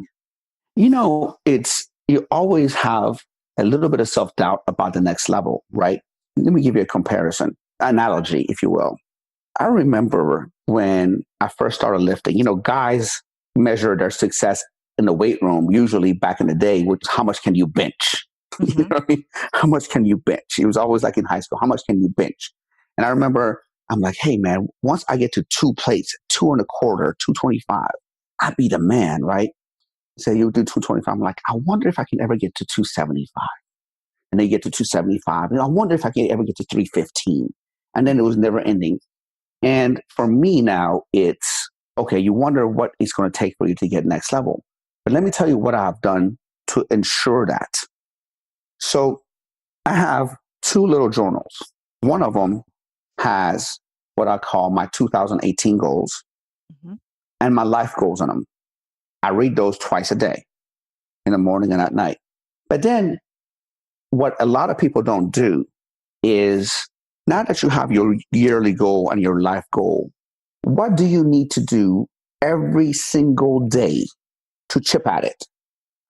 You always have a little bit of self-doubt about the next level, right? Let me give you a comparison, analogy, if you will. I remember when I first started lifting, guys measure their success in the weight room, usually back in the day, which is how much can you bench? Mm-hmm. You know what I mean? How much can you bench? It was always like in high school, how much can you bench? And I remember I'm like, hey man, once I get to 2 plates, 2 1/4, 225, I'd be the man, right? So you do 225. I'm like, I wonder if I can ever get to 275. And then you get to 275. And I wonder if I can ever get to 315. And then it was never ending. And for me now, it's, okay, you wonder what it's going to take for you to get next level. But let me tell you what I've done to ensure that. So I have 2 little journals. One of them has what I call my 2018 goals and my life goals on them. I read those twice a day, in the morning and at night. But then what a lot of people don't do is, now that you have your yearly goal and your life goal, what do you need to do every single day to chip at it?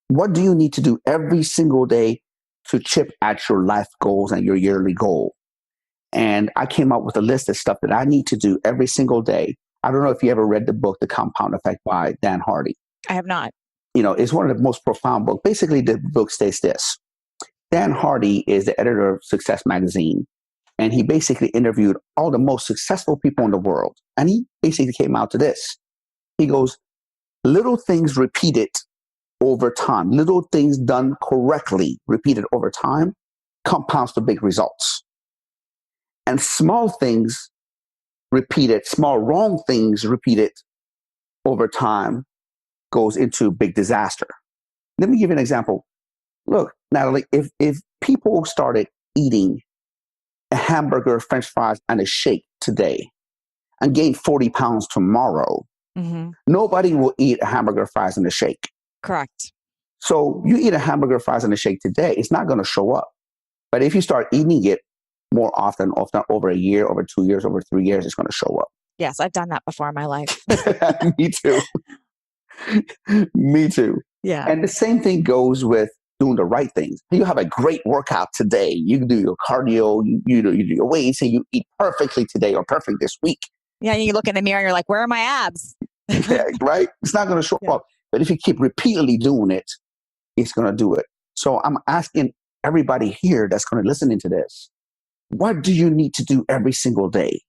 What do you need to do every single day to chip at your life goals and your yearly goal? And I came up with a list of stuff that I need to do every single day. I don't know if you ever read the book, The Compound Effect by Dan Hardy. I have not. It's one of the most profound books. Basically, the book states this. Dan Hardy is the editor of Success Magazine. And he basically interviewed all the most successful people in the world. And he basically came out to this. He goes, little things repeated over time, little things done correctly, repeated over time, compounds to big results. And small things repeated, small wrong things repeated over time goes into big disaster. Let me give you an example. Look, Natalie, if people started eating a hamburger, French fries, and a shake today and gained 40 pounds tomorrow, nobody will eat a hamburger, fries, and a shake. Correct. So you eat a hamburger, fries, and a shake today, it's not going to show up. But if you start eating it more often over a year, over 2 years, over 3 years, it's going to show up. Yes, I've done that before in my life. Me too. Me too. Yeah. And the same thing goes with doing the right things. You have a great workout today. You do your cardio, you do your weights, and you eat perfectly today or perfect this week. Yeah, and you look in the mirror and you're like, where are my abs? Yeah, right? It's not going to show up. But if you keep repeatedly doing it, it's going to do it. So I'm asking everybody here that's going to listen into this, what do you need to do every single day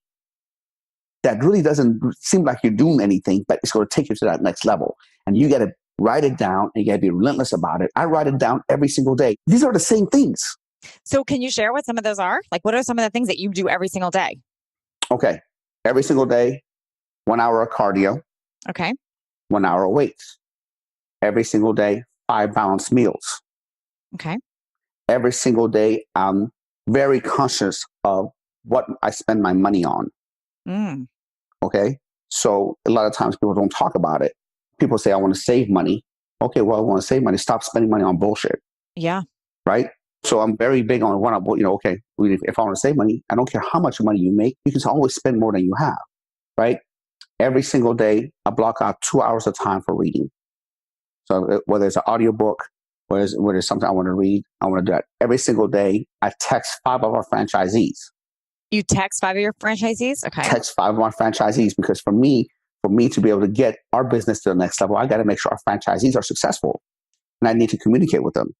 that really doesn't seem like you're doing anything, but it's going to take you to that next level? And you got to write it down and you got to be relentless about it. I write it down every single day. These are the same things. So can you share what some of those are? Like, what are some of the things that you do every single day? Okay. Every single day, 1 hour of cardio. Okay. 1 hour of weights. Every single day, 5 balanced meals. Okay. Every single day, I'm very conscious of what I spend my money on. Mm. Okay. So a lot of times people don't talk about it. People say, I want to save money. Okay, well, I want to save money. Stop spending money on bullshit. Yeah. Right. So I'm very big on what okay, if I want to save money, I don't care how much money you make, you can always spend more than you have. Right. Every single day, I block out 2 hours of time for reading. So whether it's an audiobook, whether it's something I want to read, I want to do that. Every single day, I text 5 of our franchisees. You text 5 of your franchisees? Okay. Text 5 of our franchisees, because for me to be able to get our business to the next level, I got to make sure our franchisees are successful. And I need to communicate with them.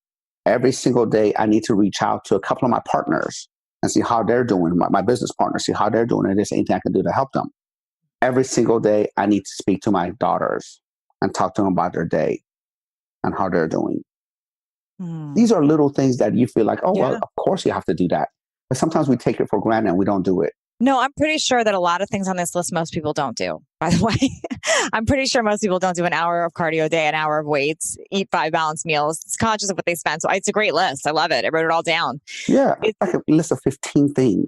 Every single day, I need to reach out to a couple of my partners and see how they're doing, my business partners, see how they're doing, and if there's anything I can do to help them. Every single day, I need to speak to my daughters and talk to them about their day and how they're doing. These are little things that you feel like, well, of course you have to do that. But sometimes we take it for granted and we don't do it. No, I'm pretty sure that a lot of things on this list most people don't do, by the way. I'm pretty sure most people don't do an hour of cardio a day, an hour of weights, eat 5 balanced meals. It's conscious of what they spend. So it's a great list. I love it. I wrote it all down. Yeah, it's like a list of 15 things.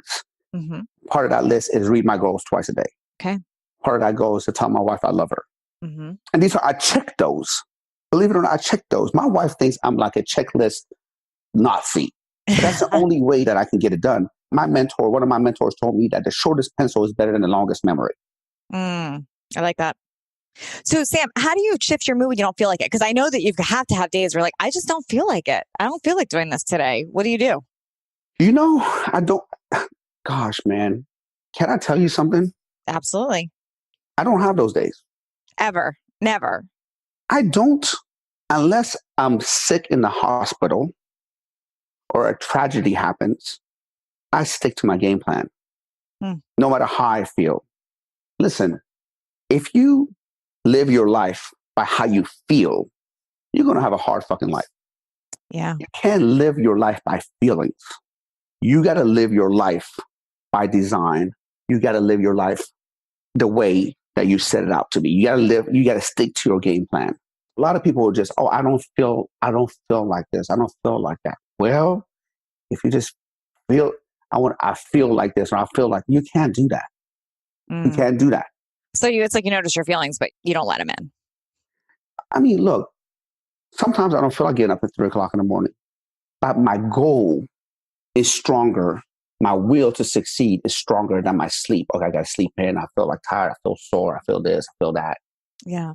Mm-hmm. Part of that list is read my goals twice a day. Okay. Part of that goal is to tell my wife I love her. Mm-hmm. And I check those. Believe it or not, I check those. My wife thinks I'm like a checklist Nazi. But that's the only way that I can get it done. One of my mentors told me that the shortest pencil is better than the longest memory. I like that. So Sam, how do you shift your mood when you don't feel like it? Because I know that you have to have days where like, I just don't feel like it. I don't feel like doing this today. What do you do? I don't, gosh, man, can I tell you something? Absolutely. I don't have those days. Ever. Never. I don't, unless I'm sick in the hospital or a tragedy happens. I stick to my game plan, no matter how I feel. Listen, if you live your life by how you feel, you're going to have a hard fucking life. Yeah. You can't live your life by feelings. You got to live your life by design. You got to live your life the way that you set it out to be. You got to stick to your game plan. A lot of people will just, I don't feel like this. I don't feel like that. Well, if you just feel, I feel like this, or I feel like, you can't do that. You can't do that. So it's like you notice your feelings, but you don't let them in. I mean, look, sometimes I don't feel like getting up at 3 o'clock in the morning, but my goal is stronger. My will to succeed is stronger than my sleep. Okay, I got to sleep in. I feel like tired. I feel sore. I feel this. I feel that. Yeah.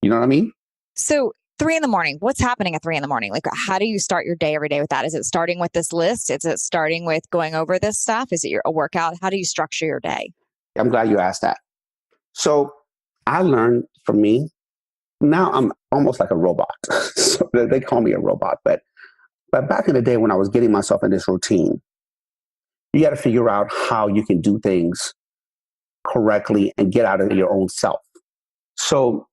You know what I mean? So 3 a.m, what's happening at 3 a.m? Like, how do you start your day every day with that? Is it starting with this list? Is it starting with going over this stuff? Is it a workout? How do you structure your day? I'm glad you asked that. So I learned from me, now I'm almost like a robot. So they call me a robot. But back in the day when I was getting myself in this routine, you got to figure out how you can do things correctly and get out of your own self. So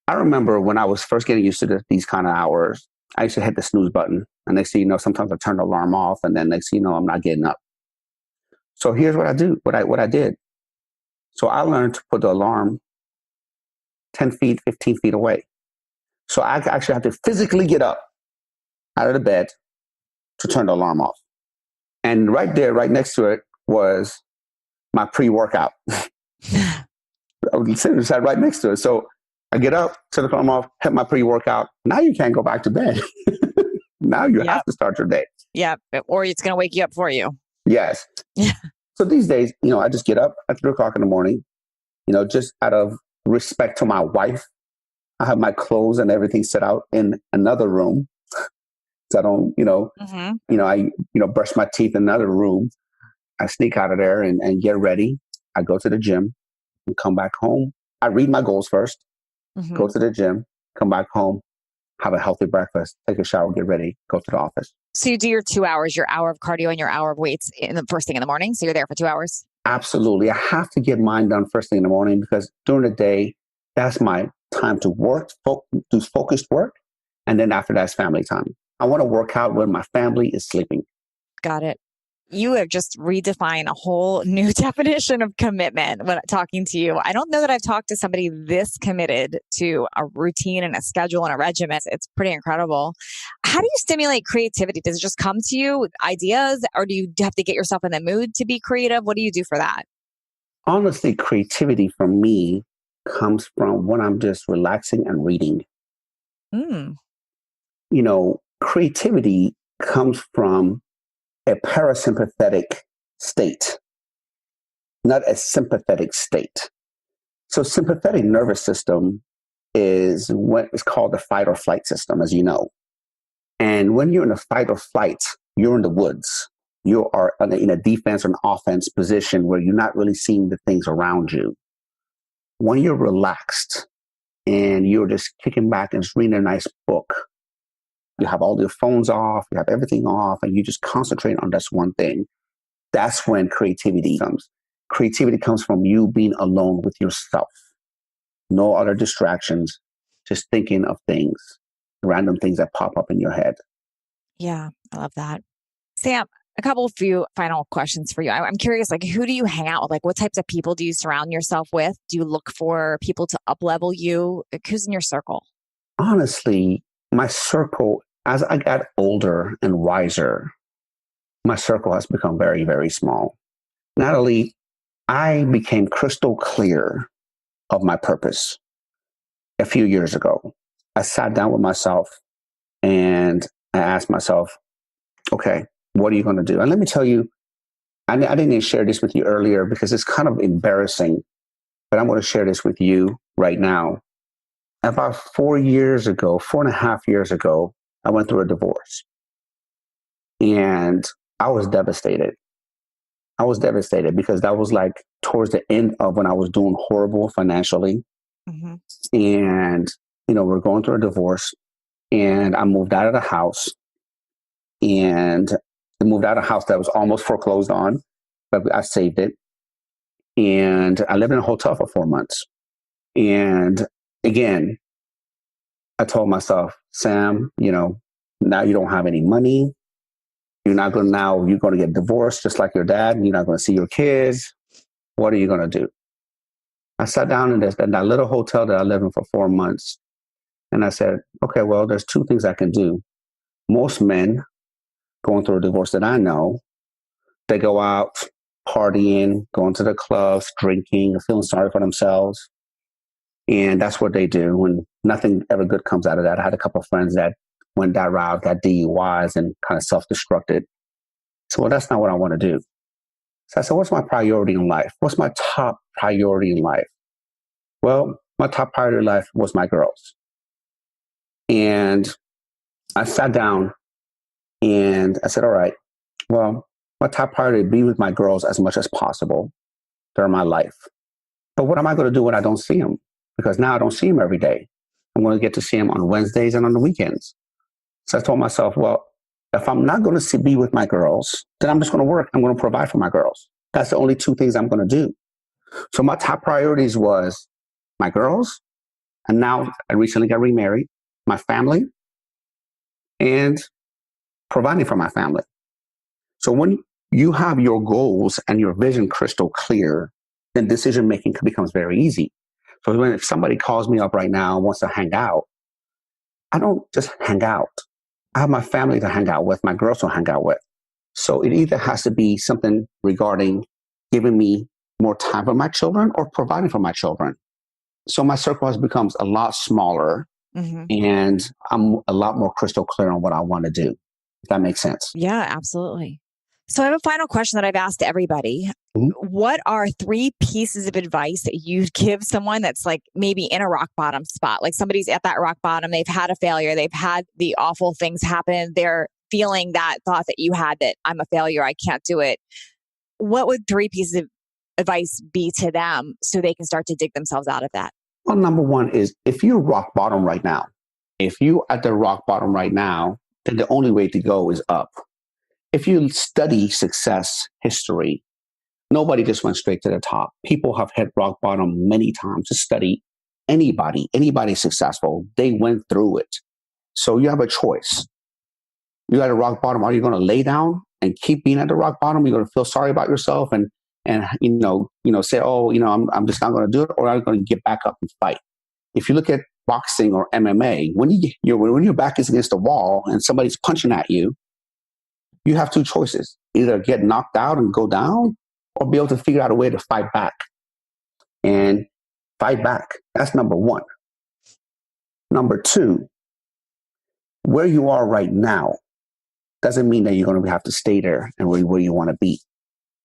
I remember when I was first getting used to these kind of hours, I used to hit the snooze button. And next thing you know, sometimes I turn the alarm off, and then next thing you know, I'm not getting up. So here's what I do, what I did. So I learned to put the alarm 10 feet, 15 feet away. So I actually have to physically get up out of the bed to turn the alarm off. And right there, right next to it was my pre-workout. I was sitting right next to it. So I get up, turn the alarm off, hit my pre-workout. Now you can't go back to bed. Now you have to start your day. Yeah. Or it's going to wake you up for you. Yes. Yeah. So these days, I just get up at 3 o'clock in the morning, just out of respect to my wife. I have my clothes and everything set out in another room. So I don't, I brush my teeth in another room. I sneak out of there and get ready. I go to the gym and come back home. I read my goals first, go to the gym, come back home, have a healthy breakfast, take a shower, get ready, go to the office. So you do your 2 hours, your hour of cardio and your hour of weights in the first thing in the morning. So you're there for 2 hours. Absolutely. I have to get mine done first thing in the morning because during the day, that's my time to work, do focused work. And then after that's family time. I want to work out when my family is sleeping. Got it. You have just redefined a whole new definition of commitment when talking to you. I don't know that I've talked to somebody this committed to a routine and a schedule and a regimen. It's pretty incredible. How do you stimulate creativity? Does it just come to you with ideas, or do you have to get yourself in the mood to be creative? What do you do for that? Honestly, creativity for me comes from when I'm just relaxing and reading. Mm, Creativity comes from a parasympathetic state, not a sympathetic state. So sympathetic nervous system is what is called the fight or flight system, as you know. And when you're in a fight or flight, you're in the woods. You are in a defense or an offense position where you're not really seeing the things around you. When you're relaxed and you're just kicking back and just reading a nice book, you have all your phones off, you have everything off, and you just concentrate on this one thing. That's when creativity comes. Creativity comes from you being alone with yourself. No other distractions, just thinking of things, random things that pop up in your head. yeah, I love that. Sam, a few final questions for you. I'm curious, like, who do you hang out with? Like, what types of people do you surround yourself with? Do you look for people to up-level you? Like, who's in your circle? Honestly, my circle, as I got older and wiser, my circle has become very, very small. Natalie, I became crystal clear of my purpose a few years ago. I sat down with myself and I asked myself, okay, what are you going to do? And let me tell you, I didn't share this with you earlier because it's kind of embarrassing, but I'm going to share this with you right now. About 4 years ago, 4.5 years ago, I went through a divorce and I was devastated. I was devastated because that was like towards the end of when I was doing horrible financially. Hmm. And, we're going through a divorce and I moved out of the house and I moved out of a house that was almost foreclosed on, but I saved it. And I lived in a hotel for 4 months. And again, I told myself, Sam, now you don't have any money. You're going to get divorced just like your dad. You're not going to see your kids. What are you going to do? I sat down in that little hotel that I lived in for 4 months. And I said, okay, well, there's two things I can do. Most men going through a divorce that I know, they go out partying, going to the clubs, drinking, feeling sorry for themselves. And that's what they do. And nothing ever good comes out of that. I had a couple of friends that went that route, got DUIs and kind of self-destructed. So, well, that's not what I want to do. So I said, what's my priority in life? What's my top priority in life? Well, my top priority in life was my girls. And I sat down and I said, all right, well, my top priority is be with my girls as much as possible during my life. But what am I going to do when I don't see them? Because now I don't see them every day. I'm going to get to see them on Wednesdays and on the weekends. So I told myself, well, if I'm not going to be with my girls, then I'm just going to work. I'm going to provide for my girls. That's the only two things I'm going to do. So my top priorities was my girls, and now I recently got remarried, my family, and providing for my family. So when you have your goals and your vision crystal clear, then decision making becomes very easy. So if somebody calls me up right now and wants to hang out, I don't just hang out. I have my family to hang out with, my girls to hang out with. So it either has to be something regarding giving me more time for my children or providing for my children. So my circle has become a lot smaller, and I'm a lot more crystal clear on what I want to do, if that makes sense. Yeah, absolutely. So I have a final question that I've asked everybody. Mhm. What are 3 pieces of advice that you'd give someone that's like maybe in a rock bottom spot? Like somebody's at that rock bottom, they've had a failure, they've had the awful things happen, they're feeling that thought that you had that I'm a failure, I can't do it. What would 3 pieces of advice be to them so they can start to dig themselves out of that? Well, number one is if you're rock bottom right now, if you at the rock bottom right now, then the only way to go is up. If you study success history, nobody just went straight to the top. People have hit rock bottom many times. Just study anybody successful. They went through it. So you have a choice. You at a rock bottom. Are you going to lay down and keep being at the rock bottom? You're going to feel sorry about yourself and say, oh, I'm just not going to do it, or are you going to get back up and fight? If you look at boxing or MMA, when your back is against the wall and somebody's punching at you, you have two choices: either get knocked out and go down, or be able to figure out a way to fight back. And fight back. That's number one. Number two, where you are right now doesn't mean that you're going to have to stay there and where you want to be.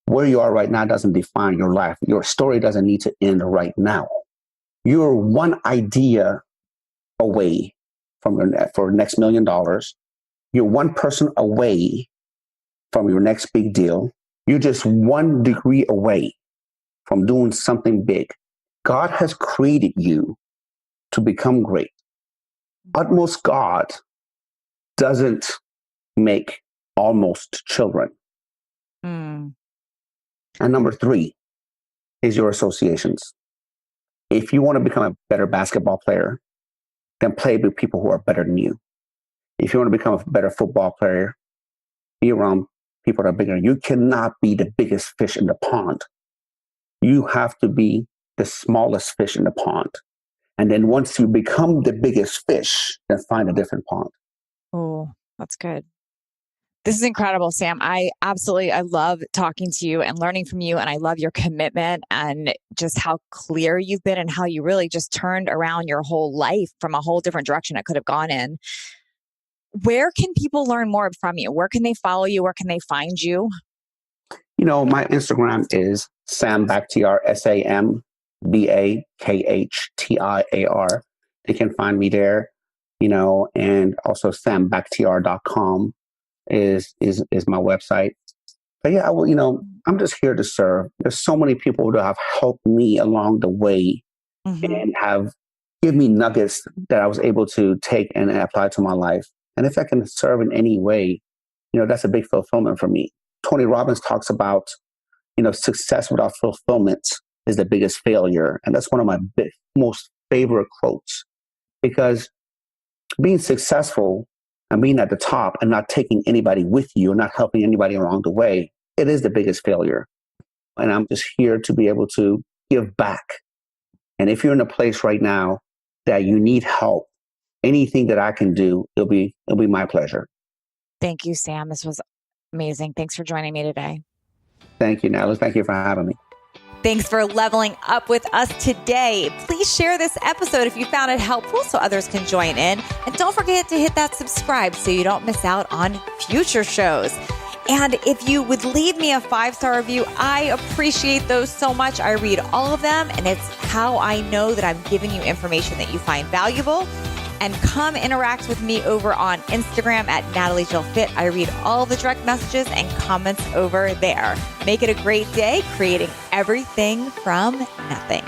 Where you are right now doesn't define your life. Your story doesn't need to end right now. You're one idea away from for next $1 million. You're one person away from your next big deal. You're just 1 degree away from doing something big. God has created you to become great. Utmost God doesn't make almost children. And number 3 is your associations. If you want to become a better basketball player, then play with people who are better than you. If you want to become a better football player, be around people that are bigger. You cannot be the biggest fish in the pond. You have to be the smallest fish in the pond. And then once you become the biggest fish, then find a different pond. Oh, that's good. This is incredible, Sam. I love talking to you and learning from you. And I love your commitment and just how clear you've been and how you really just turned around your whole life from a whole different direction it could have gone in. Where can people learn more from you? Where can they follow you? Where can they find you? My Instagram is Sam Bakhtiar, SAMBAKHTIAR. They can find me there, and also sambakhtiar.com is my website. But yeah, I'm just here to serve. There's so many people that have helped me along the way and have given me nuggets that I was able to take and apply to my life. And if I can serve in any way, that's a big fulfillment for me. Tony Robbins talks about, success without fulfillment is the biggest failure. And that's one of my most favorite quotes, because being successful and being at the top and not taking anybody with you and not helping anybody along the way, it is the biggest failure. And I'm just here to be able to give back. And if you're in a place right now that you need help, anything that I can do, it'll be my pleasure. Thank you, Sam. This was amazing. Thanks for joining me today. Thank you, Natalie. Thank you for having me. Thanks for leveling up with us today. Please share this episode if you found it helpful so others can join in. And don't forget to hit that subscribe so you don't miss out on future shows. And if you would leave me a 5-star review, I appreciate those so much. I read all of them, and it's how I know that I'm giving you information that you find valuable. And come interact with me over on Instagram at Natalie Jill Fit. I read all the direct messages and comments over there. Make it a great day, creating everything from nothing.